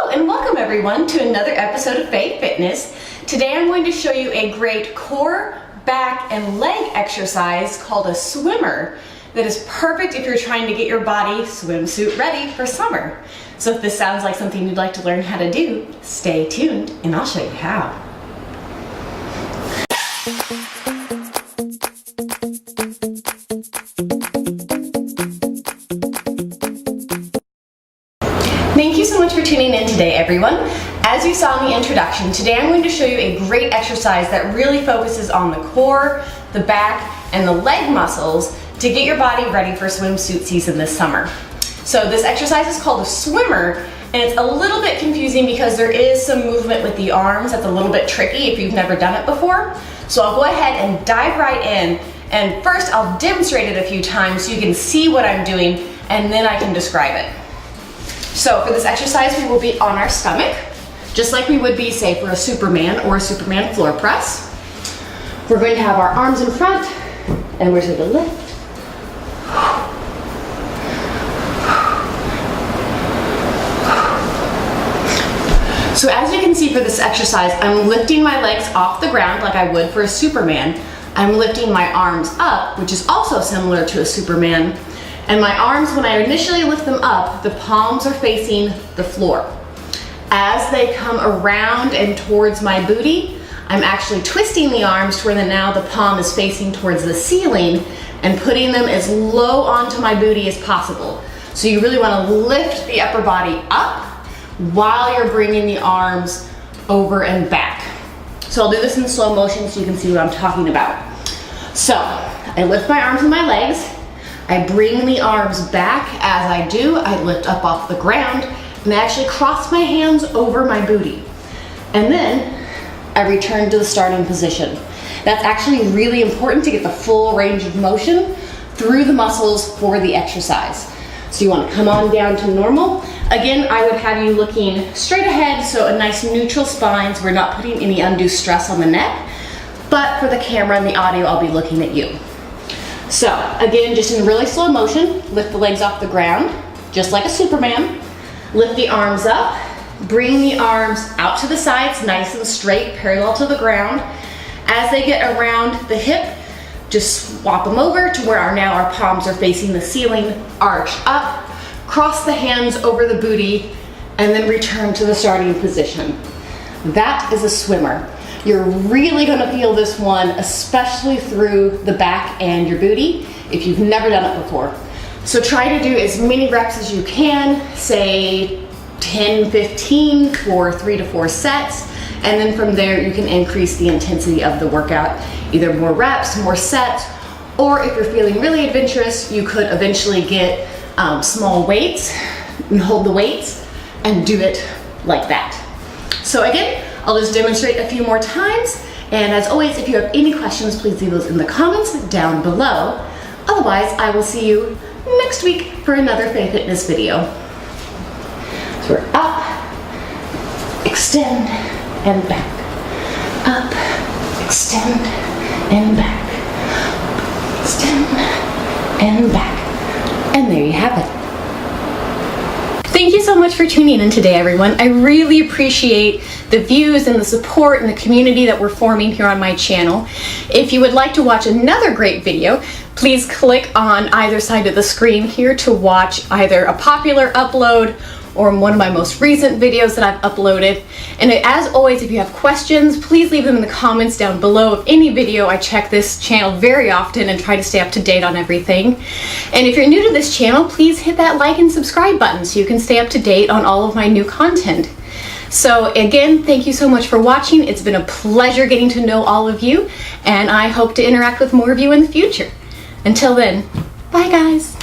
Hello and welcome everyone to another episode of Fey Fitness. Today I'm going to show you a great core, back, and leg exercise called a swimmer that is perfect if you're trying to get your body swimsuit ready for summer. So if this sounds like something you'd like to learn how to do, stay tuned and I'll show you how. Thank you so much for tuning in today, everyone. As you saw in the introduction, today I'm going to show you a great exercise that really focuses on the core, the back, and the leg muscles to get your body ready for swimsuit season this summer. So this exercise is called a swimmer, and it's a little bit confusing because there is some movement with the arms that's a little bit tricky if you've never done it before. So I'll go ahead and dive right in, and first I'll demonstrate it a few times so you can see what I'm doing, and then I can describe it. So for this exercise, we will be on our stomach, just like we would be, say, for a Superman or a Superman floor press. We're going to have our arms in front, and we're going to lift. So as you can see for this exercise, I'm lifting my legs off the ground like I would for a Superman. I'm lifting my arms up, which is also similar to a Superman. And my arms, when I initially lift them up, the palms are facing the floor. As they come around and towards my booty, I'm actually twisting the arms to where now the palm is facing towards the ceiling and putting them as low onto my booty as possible. So you really want to lift the upper body up while you're bringing the arms over and back. So I'll do this in slow motion so you can see what I'm talking about. So I lift my arms and my legs. I bring the arms back. As I do, I lift up off the ground and I actually cross my hands over my booty. And then I return to the starting position. That's actually really important to get the full range of motion through the muscles for the exercise. So you want to come on down to normal. Again, I would have you looking straight ahead, so a nice neutral spine, so we're not putting any undue stress on the neck. But for the camera and the audio, I'll be looking at you. So again, just in really slow motion, lift the legs off the ground, just like a Superman. Lift the arms up, bring the arms out to the sides, nice and straight, parallel to the ground. As they get around the hip, just swap them over to where now our palms are facing the ceiling, arch up, cross the hands over the booty, and then return to the starting position. That is a swimmer. You're really going to feel this one, especially through the back and your booty, if you've never done it before. So try to do as many reps as you can, say 10, 15 for 3 to 4 sets, and then from there you can increase the intensity of the workout, either more reps, more sets, or if you're feeling really adventurous, you could eventually get small weights and hold the weights and do it like that. So again, I'll just demonstrate a few more times, and as always, if you have any questions, please leave those in the comments down below. Otherwise, I will see you next week for another Fey Fitness video. So we're up, extend, and back. Up, extend, and back. Extend, and back. And there you have it. Thank you so much for tuning in today, everyone. I really appreciate the views and the support and the community that we're forming here on my channel. If you would like to watch another great video, please click on either side of the screen here to watch either a popular upload or one of my most recent videos that I've uploaded. And as always, if you have questions, please leave them in the comments down below of any video. I check this channel very often and try to stay up to date on everything. And if you're new to this channel, please hit that like and subscribe button so you can stay up to date on all of my new content. So again, thank you so much for watching. It's been a pleasure getting to know all of you, and I hope to interact with more of you in the future. Until then, bye guys.